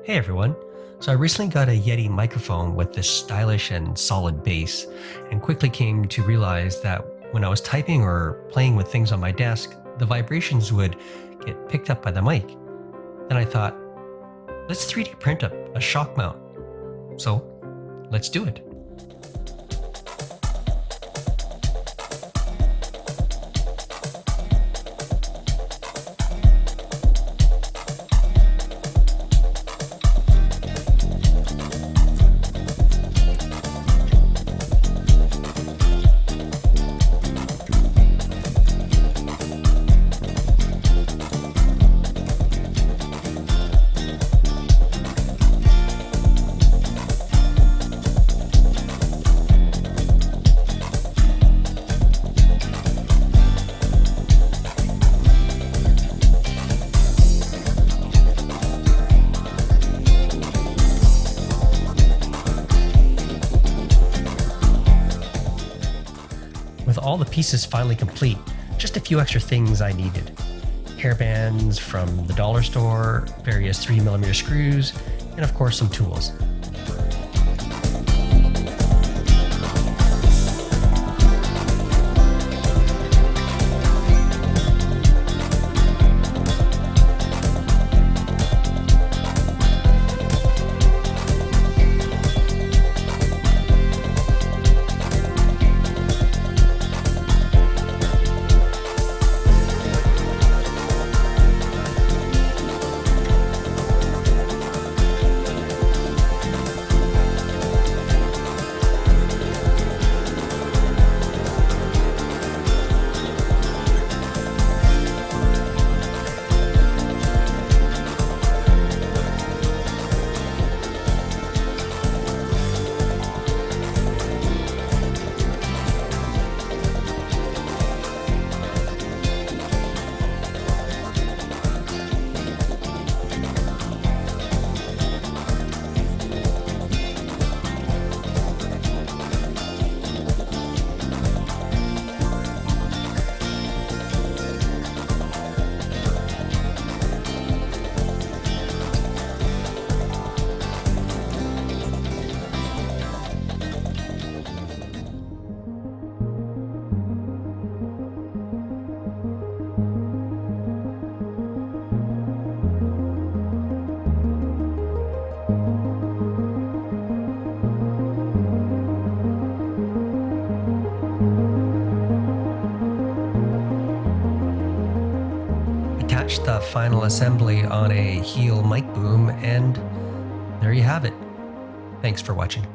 Hey everyone. So I recently got a Yeti microphone with this stylish and solid bass, and quickly came to realize that when I was typing or playing with things on my desk, the vibrations would get picked up by the mic. Then I thought, let's 3D print a shock mount. So let's do it. With all the pieces finally complete, just a few extra things I needed. Hairbands from the dollar store, various 3mm screws, and of course some tools. Attach the final assembly on a heel mic boom, and there you have it. Thanks for watching.